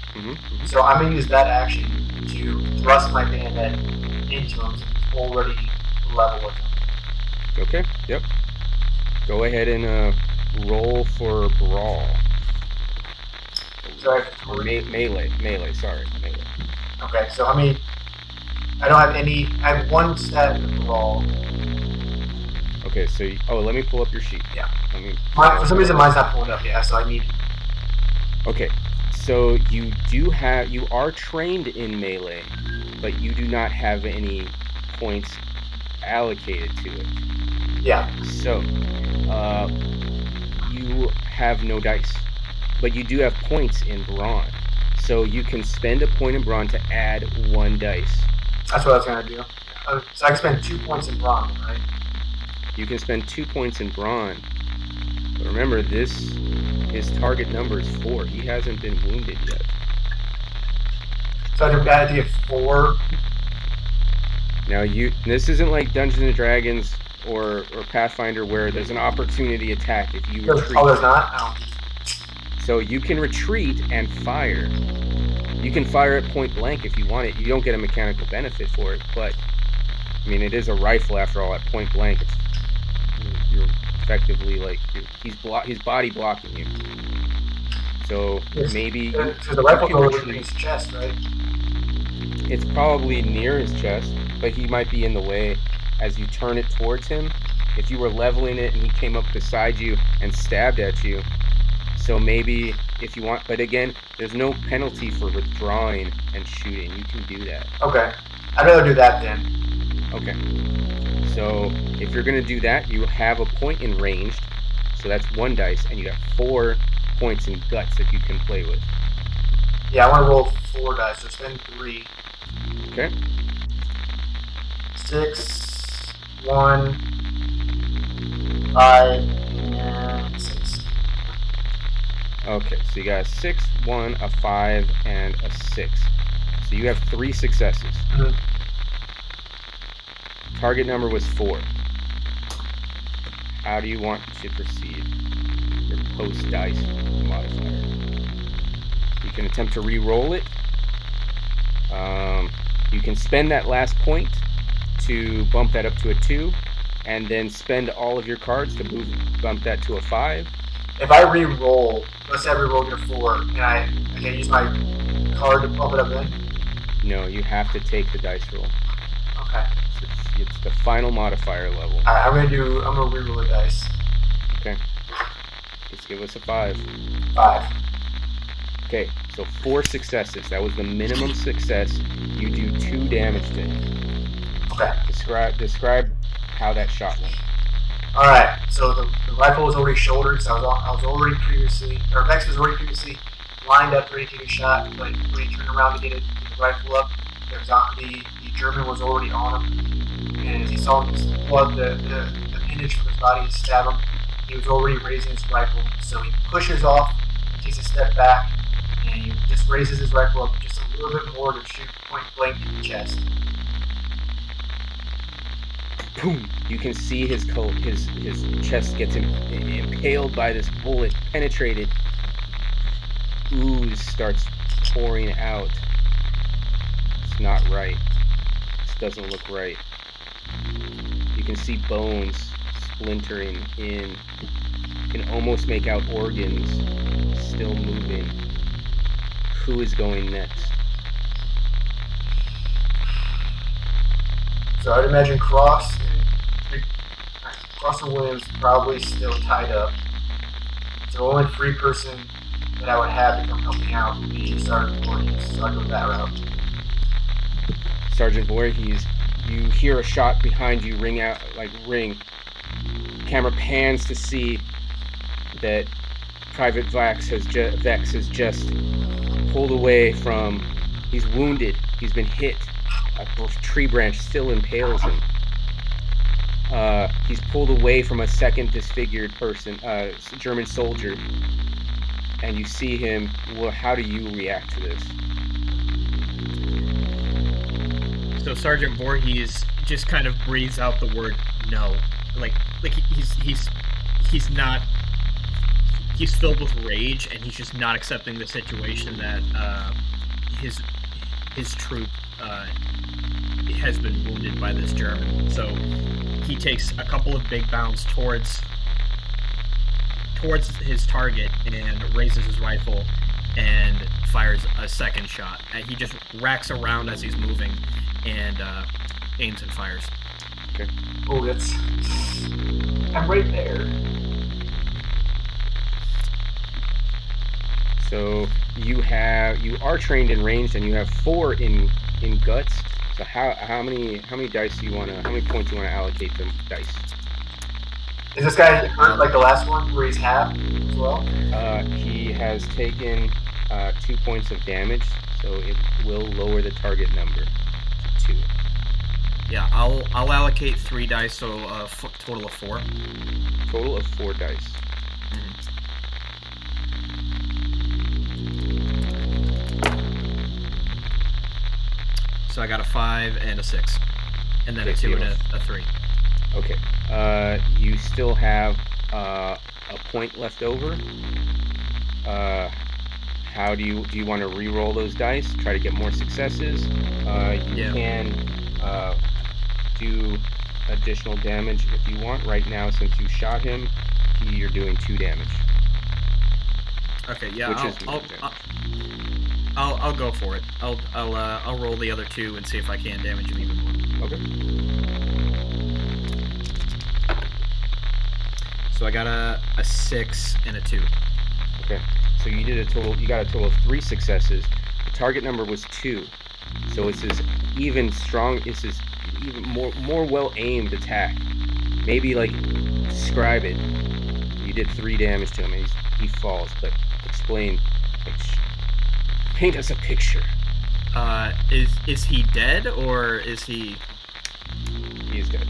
So I'm gonna use that action to thrust my bayonet into him. So he's already level with him. Okay. Yep. Go ahead and roll for brawl. So I have Or melee. Sorry, melee. Okay, so I don't have any. I have one stat in the brawl. Okay, so let me pull up your sheet. Yeah. For some reason, mine's not pulling up. Yeah, so I need. Okay, so you are trained in melee, but you do not have any points allocated to it. Yeah. So, you have no dice, but you do have points in brawn. So you can spend a point in brawn to add 1 dice. That's what I was gonna do. So I can spend 2 points in brawn, right? You can spend 2 points in brawn. But remember, his target number is 4. He hasn't been wounded yet. So I had to get 4. Now this isn't like Dungeons and Dragons or Pathfinder where there's an opportunity attack if you retreat. Oh, there's not? Oh. So you can retreat and fire. You can fire at point blank if you want it. You don't get a mechanical benefit for it, but I mean, it is a rifle after all. At point blank, you're effectively like he's body blocking you. So maybe so the rifle goes in his chest, right? It's probably near his chest, but he might be in the way as you turn it towards him. If you were leveling it and he came up beside you and stabbed at you, so maybe if you want, but again, there's no penalty for withdrawing and shooting. You can do that. Okay, I'd rather do that then. Okay. So if you're gonna do that, you have a point in ranged, so that's 1 dice, and you have 4 points in guts that you can play with. Yeah, I want to roll 4 dice, so spend 3. Okay. 6, 1, 5, and 6. Okay, so you got a 6, 1, a 5, and a 6. So you have 3 successes. Mm-hmm. Target number was 4. How do you want to proceed? Your post dice modifier. You can attempt to re-roll it. You can spend that last point to bump that up to a 2, and then spend all of your cards to bump that to a 5. If I re-roll, let's say I re-roll your 4, and I can use my card to bump it up then? No, you have to take the dice roll. Okay. It's the final modifier level. Alright, I'm gonna re-roll the dice. Okay. Just give us a 5. 5. Okay, so 4 successes. That was the minimum success. You do 2 damage to him. Okay. Describe how that shot went. Alright, so the rifle was already shouldered, so I was already previously, or Vex was already previously lined up ready to take a shot, but when he turned around to get the rifle up, the German was already on him, and as he saw his blood, the appendage from his body stab him, he was already raising his rifle, so he pushes off, takes a step back, and he just raises his rifle up just a little bit more to shoot point blank in the chest. Boom! You can see his chest gets impaled by this bullet, penetrated. Ooze starts pouring out. It's not right. This doesn't look right. You can see bones splintering in. You can almost make out organs still moving. Who is going next? So I'd imagine Cross and Williams probably still tied up. So the only free person that I would have to come help me out would be Sergeant Voorhees. So I'd go that route. Sergeant Voorhees, you hear a shot behind you ring. Camera pans to see that Private Vex has just pulled away from. He's wounded. He's been hit. A tree branch still impales him. He's pulled away from a second disfigured person, German soldier, and you see him. Well, how do you react to this? So Sergeant Voorhees just kind of breathes out the word no, like he's not. He's filled with rage, and he's just not accepting the situation that his troop has been wounded by this German. So he takes a couple of big bounds towards his target and raises his rifle and fires a second shot. And he just racks around as he's moving and aims and fires. Okay. Oh, I'm right there. So you are trained in ranged, and you have 4 in guts. So how many dice do you want to? How many points do you want to allocate to dice? Is this guy hurt like the last one where he's half as well? He has taken 2 points of damage, so it will lower the target number to 2. Yeah, I'll allocate 3 dice, so total of 4. Total of 4 dice. So I got a 5 and a 6, and then a 2 and a 3. Okay. You still have a point left over. How do you want to re-roll those dice? Try to get more successes. You can do additional damage if you want. Right now, since you shot him, you're doing 2 damage. Okay, yeah, Which I'll go for it. I'll roll the other 2 and see if I can damage him even more. Okay. So I got a 6 and a 2. Okay. So you got a total of 3 successes. The target number was 2. So it's this even strong. It's this even more well aimed attack. Maybe like describe it. You did 3 damage to him, and he falls. But explain. Paint us a picture. Is he dead or is he? He is dead.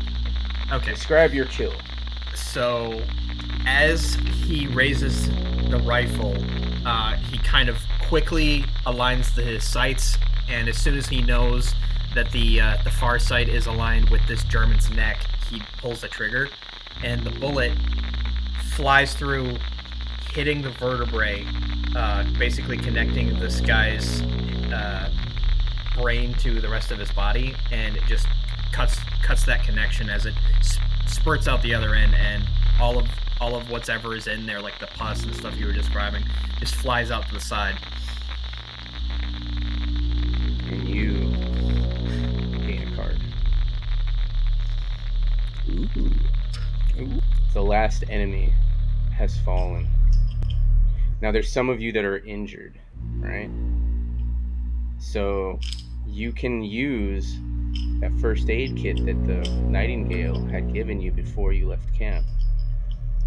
Okay. Describe your kill. So, as he raises the rifle, he kind of quickly aligns his sights, and as soon as he knows that the far sight is aligned with this German's neck, he pulls the trigger, and the bullet flies through, hitting the vertebrae, basically connecting this guy's brain to the rest of his body, and it just cuts that connection as it spurts out the other end, and all of whatever is in there, like the pus and stuff you were describing, just flies out to the side. And you gain a card. Ooh. The last enemy has fallen. Now there's some of you that are injured, right? So you can use that first aid kit that the Nightingale had given you before you left camp.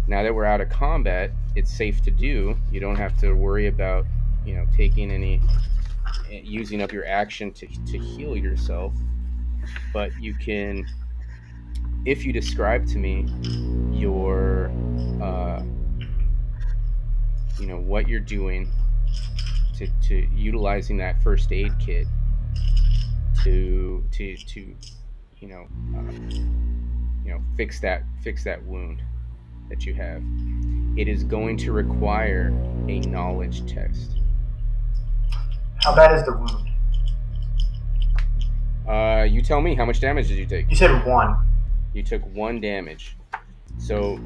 Now that we're out of combat, it's safe to do. You don't have to worry about, using up your action to heal yourself. But you can, if you describe to me your, what you're doing to utilizing that first aid kit to fix that wound that you have. It is going to require a knowledge test. How bad is the wound? You tell me, how much damage did you take? You said 1. You took 1 damage. So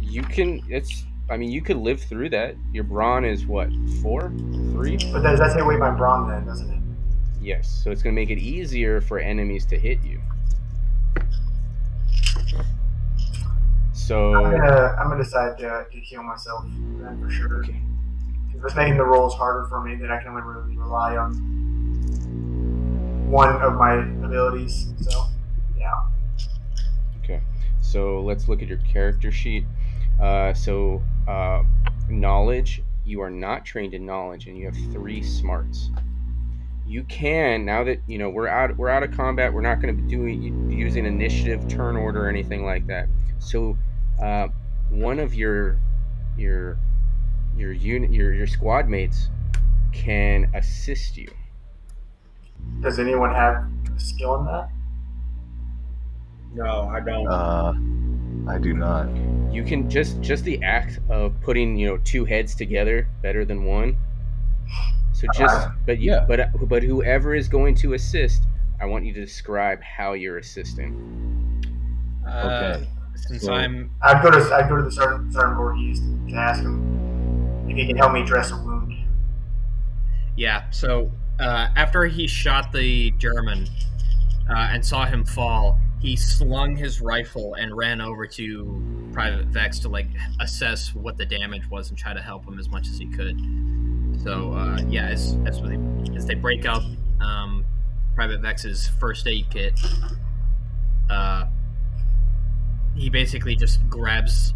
you could live through that. Your brawn is what, 4? 3? But does that take away my brawn then, doesn't it? Yes. So it's going to make it easier for enemies to hit you. So I'm gonna decide to heal myself then for sure. Okay. If it's making the rolls harder for me, then I can only really rely on one of my abilities. So, yeah. Okay. So let's look at your character sheet. Knowledge. You are not trained in knowledge, and you have 3 smarts. You can, now that we're out of combat. We're not going to be using initiative, turn order, or anything like that. So, one of your squad mates can assist you. Does anyone have a skill in that? No, I don't. I do not. You can just the act of putting 2 heads together better than one. So but whoever is going to assist, I want you to describe how you're assisting. Okay. Since So- I'd go to the Sergeant Voorhees to ask him if he can help me dress a wound. Yeah, so after he shot the German and saw him fall, he slung his rifle and ran over to Private Vex to assess what the damage was and try to help him as much as he could. So as they break out Private Vex's first aid kit, he basically just grabs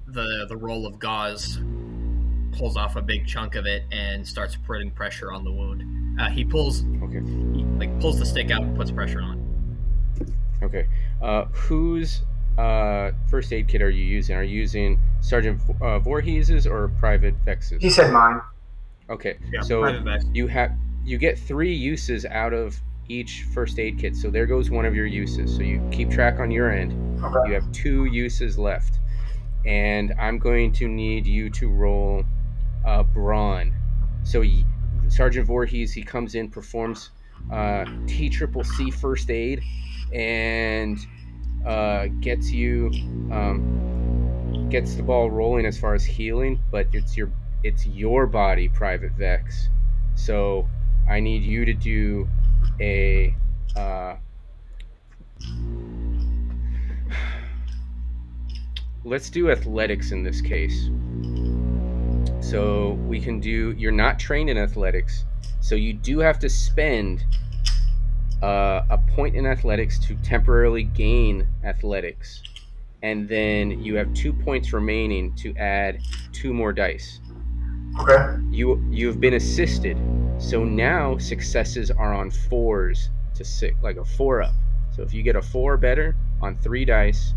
the roll of gauze, pulls off a big chunk of it, and starts putting pressure on the wound. He pulls the stick out and puts pressure on it. Okay. Whose first aid kit are you using? Are you using Sergeant Voorhees's or Private Vex's? He said mine. Okay. Yeah, So Private Vex. you get 3 uses out of each first aid kit. So there goes one of your uses. So you keep track on your end. Okay. You have 2 uses left, and I'm going to need you to roll brawn. So Sergeant Voorhees, he comes in, performs ttrpg first aid, and gets the ball rolling as far as healing. But it's your body, Private Vex. So I need you to do a let's do athletics in this case. So we can do. You're not trained in athletics, so you do have to spend a point in athletics to temporarily gain athletics, and then you have 2 points remaining to add 2 more dice. Okay. You've been assisted, so now successes are on 4s to 6, like a 4 up. So if you get a 4 better on 3 dice,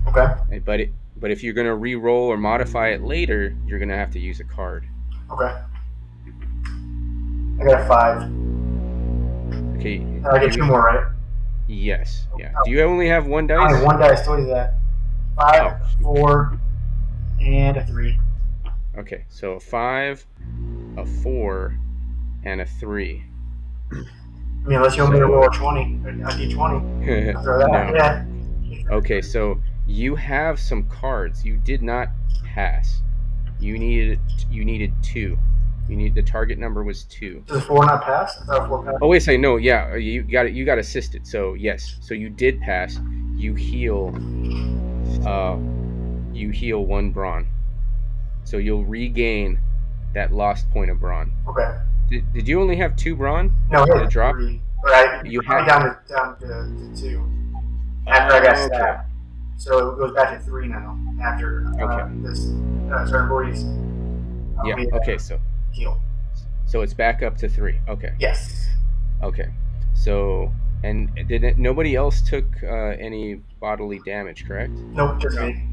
Okay. but if you're gonna re-roll or modify it later, you're gonna have to use a card. Okay. I got a 5. Okay. I get 2 more, right? Yes. Yeah. Do you only have 1 I dice? have 1 dice. What is that? 5, 4, and a 3. Okay. So a 5, a 4, and a 3. I mean, unless you want me to roll a 20. I need 20. I'll throw that. No. Yeah. Okay. So you have some cards. You did not pass. You needed 2. The target number was 2. Does 4 not pass? I thought 4 passed. Oh wait, say no. Yeah, you got it. You got assisted. So yes. So you did pass. You heal. You heal 1 brawn. So you'll regain that lost point of brawn. Okay. Did you only have 2 brawn? No, Did it drop? 3. But You had had down to 2 after I got okay. stabbed. So it goes back to 3 now after this certain boys. Yeah. Okay. Heal. So it's back up to 3. Okay. Yes. Okay. So and nobody else took any bodily damage, correct? Nope, just me.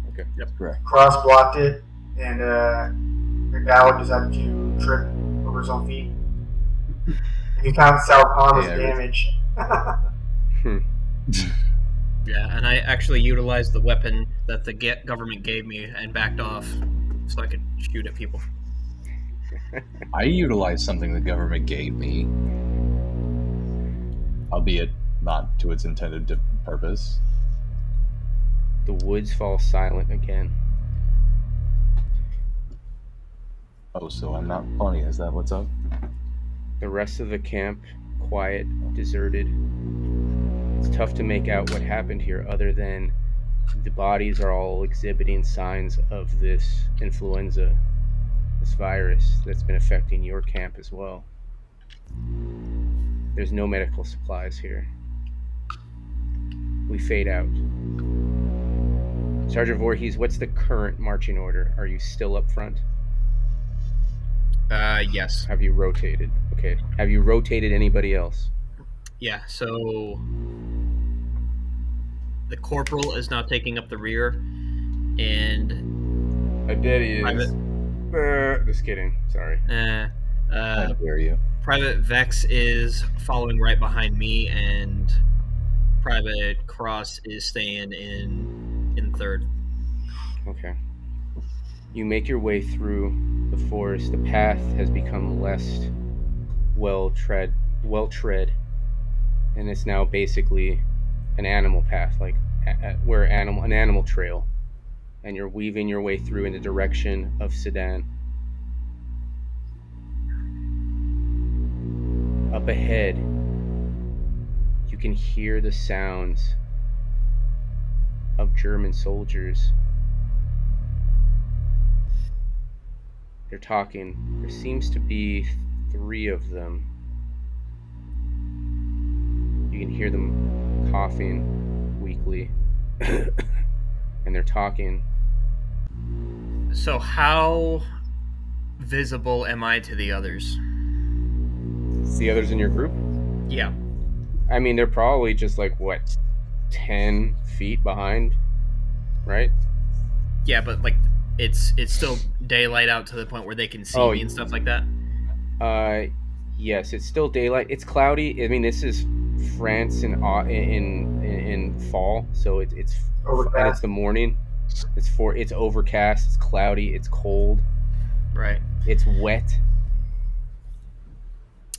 Okay. Yep, correct. Cross blocked it, and McDowell decided to trip over his own feet. If you count Sal Palmer's damage. Yeah, and I actually utilized the weapon that the government gave me and backed off so I could shoot at people. I utilized something the government gave me, albeit not to its intended purpose. The woods fall silent again. Oh, so I'm not funny. Is that what's up? The rest of the camp, quiet, deserted. It's tough to make out what happened here other than the bodies are all exhibiting signs of this influenza, this virus that's been affecting your camp as well. There's no medical supplies here. We fade out. Sergeant Voorhees, what's the current marching order? Are you still up front? Yes. Have you rotated? Okay. Have you rotated anybody else? Yeah, so the corporal is now taking up the rear, and I bet he is. Just kidding. Sorry. How dare you? Private Vex is following right behind me, and Private Cross is staying in third. Okay. You make your way through the forest. The path has become less well tread, and it's now basically an animal path, like an animal trail, and you're weaving your way through in the direction of Sedan. Up ahead, you can hear the sounds of German soldiers. They're talking. There seems to be 3 of them. You can hear them coughing weakly. And they're talking. So how visible am I to the others? It's the others in your group? Yeah. I mean, they're probably just like, 10 feet behind, right? Yeah, but like it's still daylight out to the point where they can see me and stuff like that. Yes, it's still daylight. It's cloudy. I mean, this is France in fall, so and it's Overcast. the morning. It's overcast. It's cloudy. It's cold. Right. It's wet.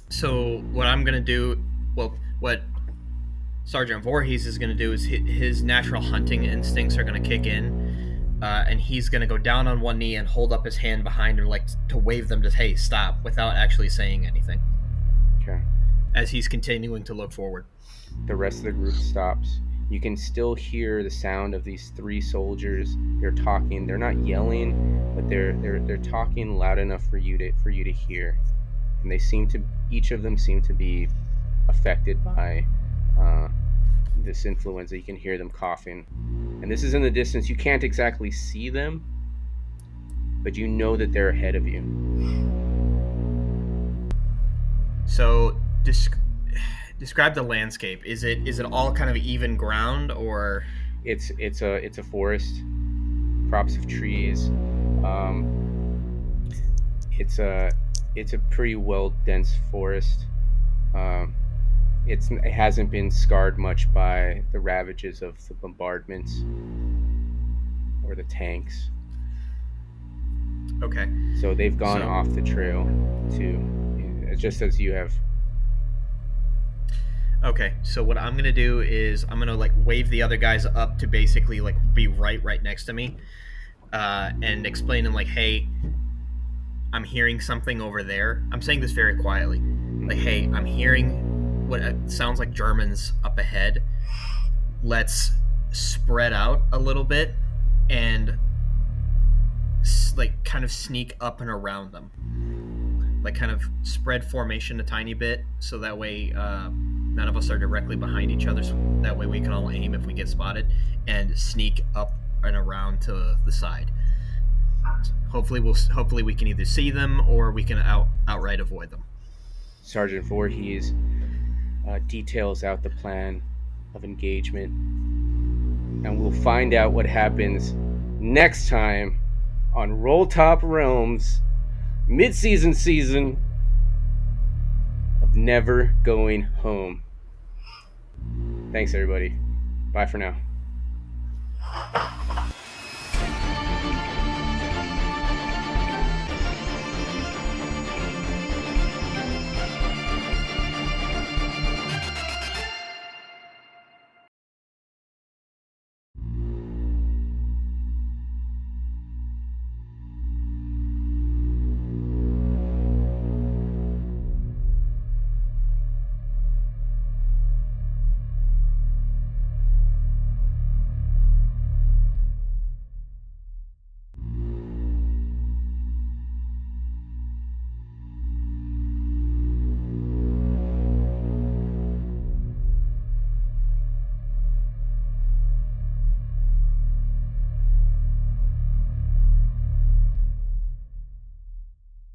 So what I'm gonna do, well, what Sergeant Voorhees is gonna do is his natural hunting instincts are gonna kick in, and he's gonna go down on one knee and hold up his hand behind her, like to wave them to hey stop, without actually saying anything. Okay. As he's continuing to look forward. The rest of the group stops. You can still hear the sound of these 3 soldiers. They're talking. They're not yelling, but they're talking loud enough for you to hear. And each of them seem to be affected by this influenza. You can hear them coughing, and this is in the distance. You can't exactly see them, but you know that they're ahead of you. So describe the landscape. Is it all kind of even ground, or it's a forest, crops of trees. It's a pretty well dense forest. It hasn't been scarred much by the ravages of the bombardments or the tanks. okay? So they've gone off the trail too, just as you have. Okay, so what I'm gonna do is I'm gonna like wave the other guys up to basically like be right next to me, and explain them like, hey, I'm hearing something over there. I'm saying this very quietly, like, hey, I'm hearing what sounds like Germans up ahead. Let's spread out a little bit and like kind of sneak up and around them, like kind of spread formation a tiny bit, so that way none of us are directly behind each other. So that way we can all aim if we get spotted, and sneak up and around to the side. Hopefully we can either see them or we can outright avoid them. Sergeant Voorhees details out the plan of engagement, and we'll find out what happens next time on Roll Top Realms mid-season season of Never Going Home. Thanks, everybody. Bye for now.